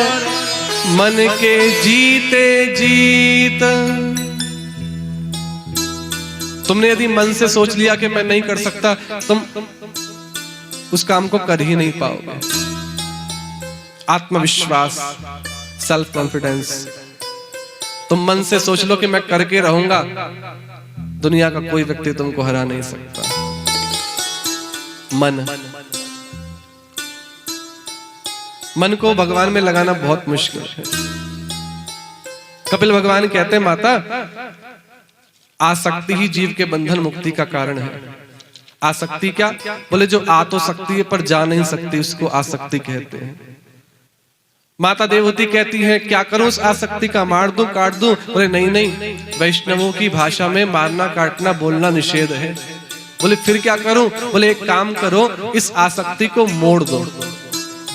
मन के जीते जीत। तुमने यदि मन से सोच लिया कि मैं नहीं कर सकता, तुम उस काम को कर ही नहीं पाओगे। आत्मविश्वास, सेल्फ कॉन्फिडेंस, तुम मन से सोच लो कि मैं करके रहूंगा, दुनिया का कोई व्यक्ति तुमको हरा नहीं सकता। मन को भगवान में लगाना बहुत मुश्किल है। कपिल भगवान कहते हैं, माता आसक्ति ही जीव के बंधन मुक्ति का कारण है। आसक्ति क्या? बोले जो आ तो सकती है पर जा नहीं सकती, उसको आसक्ति कहते हैं। माता देवहूति कहती है, क्या करूं उस आसक्ति का? मार दूं, काट दूं? बोले नहीं नहीं, वैष्णवों की भाषा में मारना, काटना, बोलना निषेध है। बोले फिर क्या करूं? बोले एक काम करो, इस आसक्ति को मोड़ दो।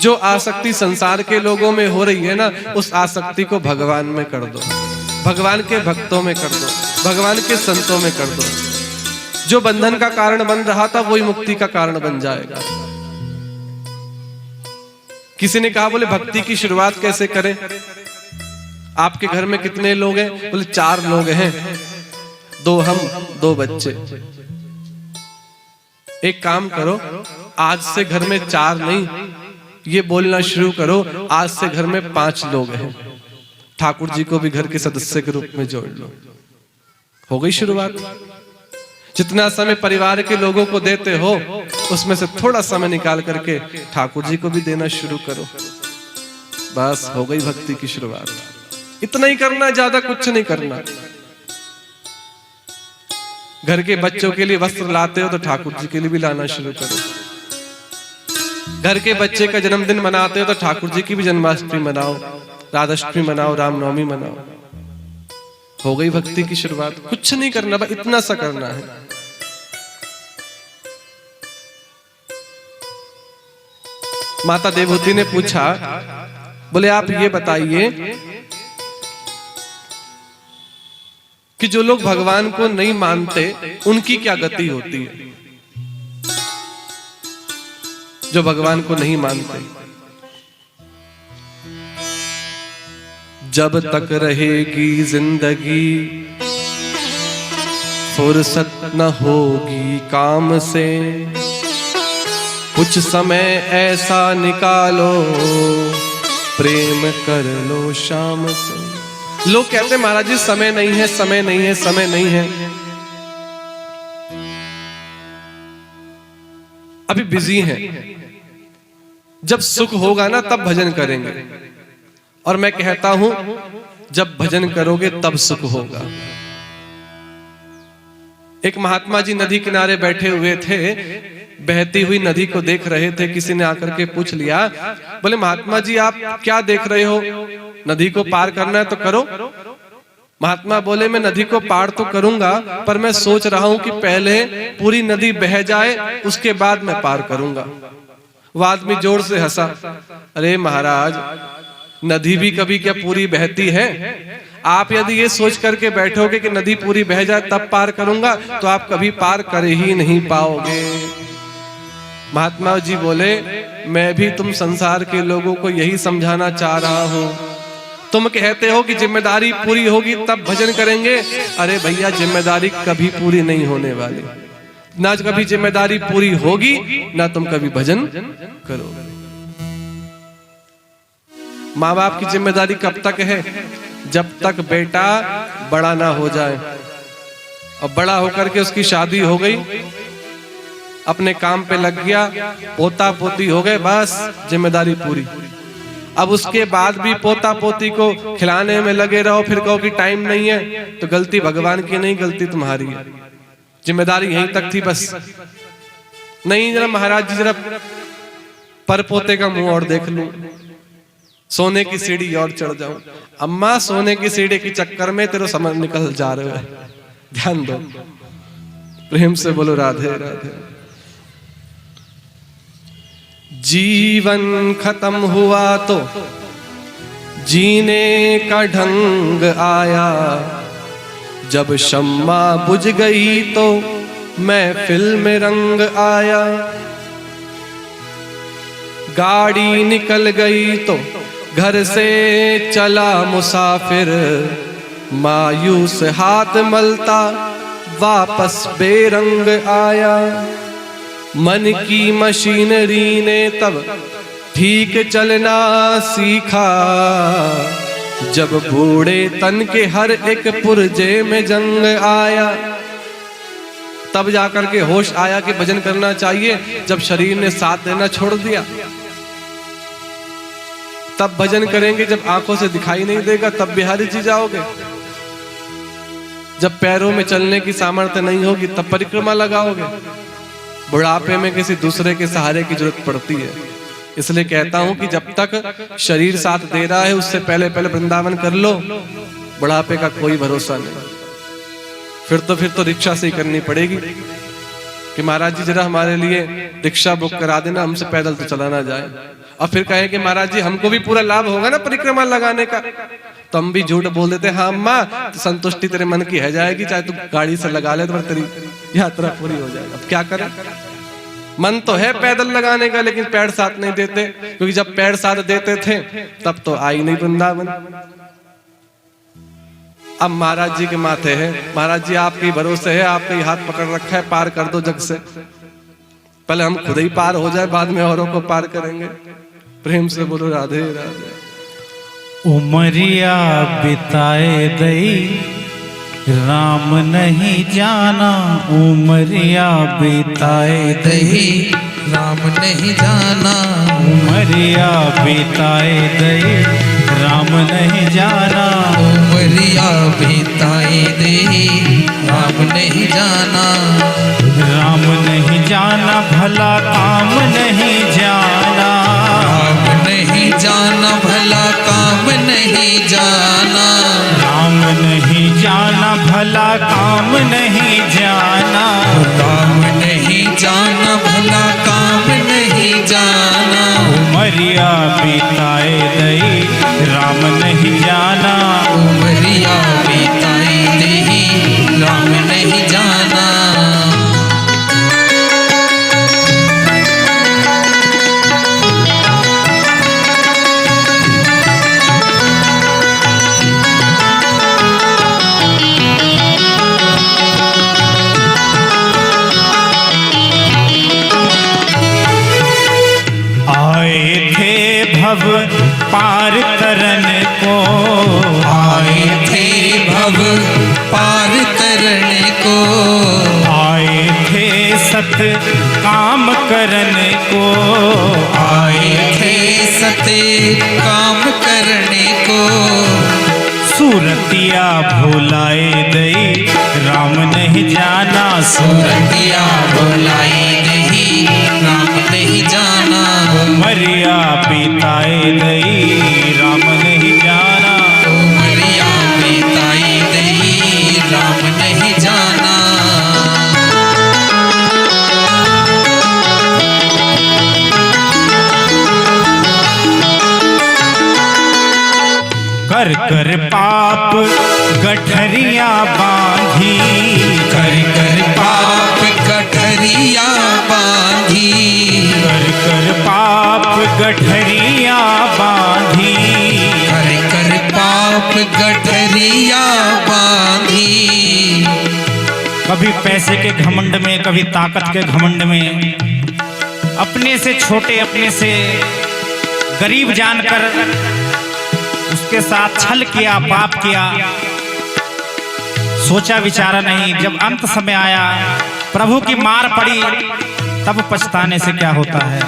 जो आसक्ति संसार के लोगों में हो रही है ना, उस आसक्ति को भगवान में कर दो, भगवान के भक्तों में कर दो, भगवान के संतों में कर दो। जो बंधन का कारण बन रहा था वही मुक्ति का कारण बन जाएगा। किसी ने कहा, बोले भक्ति की शुरुआत कैसे करें? आपके घर में कितने लोग हैं? बोले 4 लोग हैं, 2 हम, 2 बच्चे। एक काम करो, आज से घर में 4 नहीं, ये बोलना शुरू करो, आज से घर में 5 लोग हैं, ठाकुर जी को भी घर के सदस्य के रूप में जोड़ लो। हो गई शुरुआत। जितना समय परिवार के लोगों को देते हो, उसमें से थोड़ा समय निकाल करके ठाकुर जी को भी देना शुरू करो। बस हो गई भक्ति की शुरुआत। इतना ही करना, ज्यादा कुछ नहीं करना। घर के बच्चों के लिए वस्त्र लाते हो तो ठाकुर जी के लिए भी लाना शुरू करो। घर के बच्चे का जन्मदिन मनाते हो तो ठाकुर जी की भी जन्माष्टमी मनाओ, राधाष्टमी मनाओ, रामनवमी मनाओ। हो गई भक्ति की शुरुआत। कुछ नहीं करना, बस इतना सा करना है। माता देवहूति ने पूछा, बोले आप ये बताइए कि जो लोग भगवान को नहीं मानते उनकी क्या गति होती है? जो भगवान को नहीं मानते, जब तक रहेगी जिंदगी फुर्सत न होगी काम से, कुछ समय ऐसा निकालो प्रेम कर लो शाम से। लोग कहते हैं महाराज जी समय नहीं है, समय नहीं है, समय नहीं है। अभी बिजी हैं, जब सुख होगा ना तब भजन करेंगे। और मैं कहता हूं जब भजन करोगे तब सुख होगा। एक महात्मा जी नदी किनारे बैठे हुए थे, बहती हुई नदी को देख रहे थे। किसी ने आकर के पूछ लिया, बोले महात्मा जी आप क्या देख रहे हो? नदी को पार करना है तो करो। महात्मा बोले मैं नदी को पार तो करूंगा, पर मैं सोच रहा हूं कि पहले पूरी नदी बह जाए उसके बाद मैं पार करूंगा। वो आदमी जोर से हंसा, अरे महाराज नदी भी कभी क्या पूरी बहती है? आप यदि ये सोच करके बैठोगे कि नदी पूरी बह जाए तब पार करूंगा, तो आप कभी पार कर ही नहीं पाओगे। महात्मा जी बोले मैं भी तुम संसार के लोगों को यही समझाना चाह रहा हूं। तुम कहते हो कि जिम्मेदारी पूरी होगी तब भजन करेंगे। अरे भैया जिम्मेदारी कभी पूरी नहीं होने वाली। ना कभी जिम्मेदारी पूरी होगी, ना तुम कभी भजन करोगे। माँ बाप की जिम्मेदारी कब तक है? जब तक बेटा बड़ा ना हो जाए। और बड़ा होकर के उसकी शादी हो गई, अपने काम पे लग गया, पोता पोती हो गए, बस जिम्मेदारी पूरी। अब उसके बाद भी पोता पोती को खिलाने में लगे रहो, फिर कहो कि टाइम नहीं है, तो गलती भगवान की नहीं, गलती तुम्हारी है। जिम्मेदारी यहीं तक थी बस। नहीं जरा महाराज जी जरा पर पोते का मुंह और देख लूं, सोने की सीढ़ी और चढ़ जाऊं। अम्मा सोने की सीढ़ी के चक्कर में तेरे समझ निकल जा रहे हो, ध्यान दो। प्रेम से बोलो राधे राधे। जीवन खत्म हुआ तो जीने का ढंग आया, जब शम्मा बुझ गई तो महफिल में रंग आया। गाड़ी निकल गई तो घर से चला मुसाफिर, मायूस हाथ मलता वापस बेरंग आया। मन की मशीनरी ने तब ठीक चलना सीखा, जब बूढ़े तन के हर एक पुर्जे में जंग आया। तब जाकर के होश आया कि भजन करना चाहिए, जब शरीर ने साथ देना छोड़ दिया। तब भजन करेंगे, जब आंखों से दिखाई नहीं देगा तब बिहारी जी जाओगे। जब पैरों में चलने की सामर्थ्य नहीं होगी तब परिक्रमा लगाओगे। बुढ़ापे में किसी दूसरे के सहारे की जरूरत पड़ती है। इसलिए कहता हूं कि जब तक शरीर साथ दे रहा है उससे पहले पहले वृंदावन कर लो। बुढ़ापे का कोई भरोसा नहीं, फिर तो रिक्शा से ही करनी पड़ेगी कि महाराज जी जरा हमारे लिए रिक्शा बुक करा देना, हमसे पैदल तो चला ना जाए। और फिर कहे कि महाराज जी हमको भी पूरा लाभ होगा ना परिक्रमा लगाने का, तो हम भी झूठ बोल देते, हाँ अम्मा तो संतुष्टि तेरे मन की है जाएगी, चाहे तू गाड़ी से लगा ले तो तेरी यात्रा पूरी हो जाएगी। अब क्या करें, मन तो है पैदल लगाने का, लेकिन पैर साथ नहीं देते, क्योंकि जब पैर साथ देते थे तब तो आई नहीं वृंदावन। अब महाराज जी के माथे है, महाराज जी आपके भरोसे है, आपके हाथ पकड़ रखा है, पार कर दो जग से। पहले हम खुद ही पार हो जाए, बाद में औरों को पार करेंगे। प्रेम से बोलो राधे राधे। उमरिया बिताए दई राम नहीं जाना, उमरिया बिताए दई राम नहीं जाना। उमरिया बिताए दई राम नहीं जाना। उमरिया बिताए दे राम नहीं जाना। राम नहीं जाना भला काम नहीं जाना। राम नहीं जाना भला काम नहीं जाना। राम नहीं जाना भला काम नहीं जाना, राम नहीं जाना भला काम नहीं जाना, उमरिया बिताए दई राम नहीं जाना, उमरिया बिताई दही राम नहीं जाना। भव पार तरन को, आए थे भव पार तरने को, आए थे सत काम करन को, आए थे सत्य काम करने को, सूरतिया भुलाए दई राम नहीं जाना, सूरतिया भुलाई नहीं राम नहीं जाना, उमरिया बिताए दई राम नहीं जाना, उमरिया बिताई दही राम नहीं जाना। कर कर पाप गठरिया बांधी, कर कर पाप गठरिया बांधी, कर कर पाप गठरिया बांधी, कर कर पाप गठरिया बांधी। कभी पैसे के घमंड में, कभी ताकत के घमंड में, अपने से छोटे, अपने से गरीब जानकर उसके साथ छल किया, पाप किया, सोचा विचारा नहीं। जब अंत समय आया, प्रभु की मार पड़ी, तब पछताने से क्या होता है।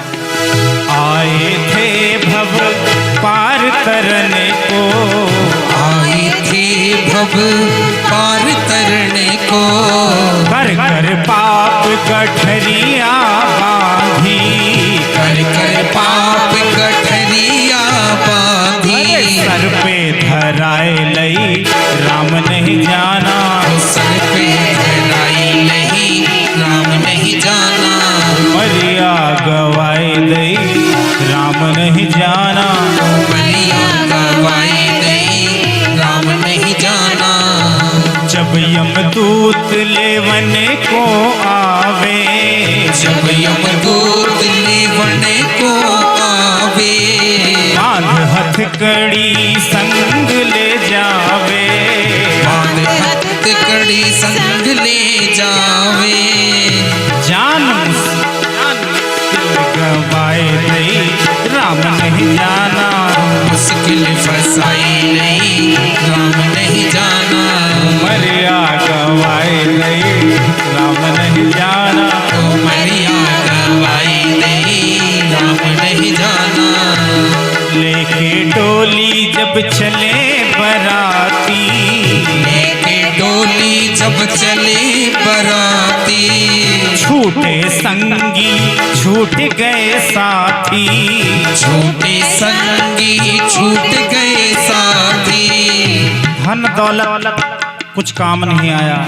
आए थे भव पार तरने को, आए थे भव पार तरने को, कर कर पाप गठरिया बांधी, कर कर पाप गठरिया बांधी, सर पे धराए लई राम नहीं जाना, सर पे धराई नहीं राम नहीं जाना, उमरिया गवाए दई राम नहीं जाना, उमरिया गवाई दई राम नहीं जाना। जब यमदूत लेवन को आवे, जब यमदूत लेवने को आवे, बांध हथकड़ी संग ले जावे, बांध हथकड़ी संग ले जावे, जान मुश्किल गवाए दई राम नहीं जाना, मुश्किल फसाई नहीं राम नहीं जाना, उमरिया गवाए दई राम नहीं जाना, उमरिया गवाई नहीं राम नहीं जाना। लेके डोली जब चले बराती, लेके डोली जब चले बराती, छूटे संगी छूट गए साथी, छूटे संगी छूट गए साथी, धन दौलत कुछ काम नहीं आया।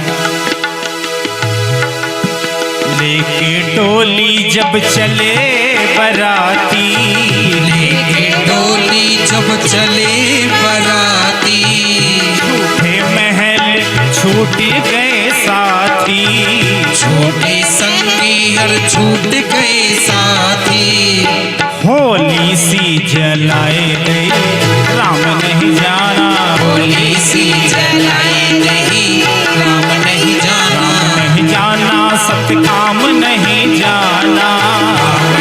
लेके डोली जब चले बराती, लेके डोली जब चले बराती, झूठे महल छूट गए साथी, छोटे संगी हर छूट गए साथी, होली सी जलाए गई राम नहीं जाना, होली सी जलाई नहीं राम नहीं जाना, नहीं जाना सत्य काम नहीं जाना,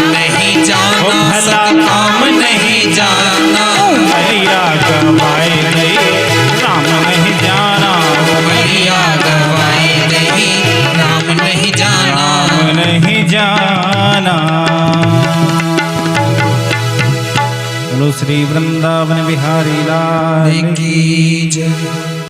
नहीं जाना भला काम नहीं जाना, उमरिया गवाए गई राम नहीं जाना, उमरिया गवाई नहीं राम नहीं जाना, राम नहीं जाना। बोलो श्री वृंदावन बिहारी लाल की जय।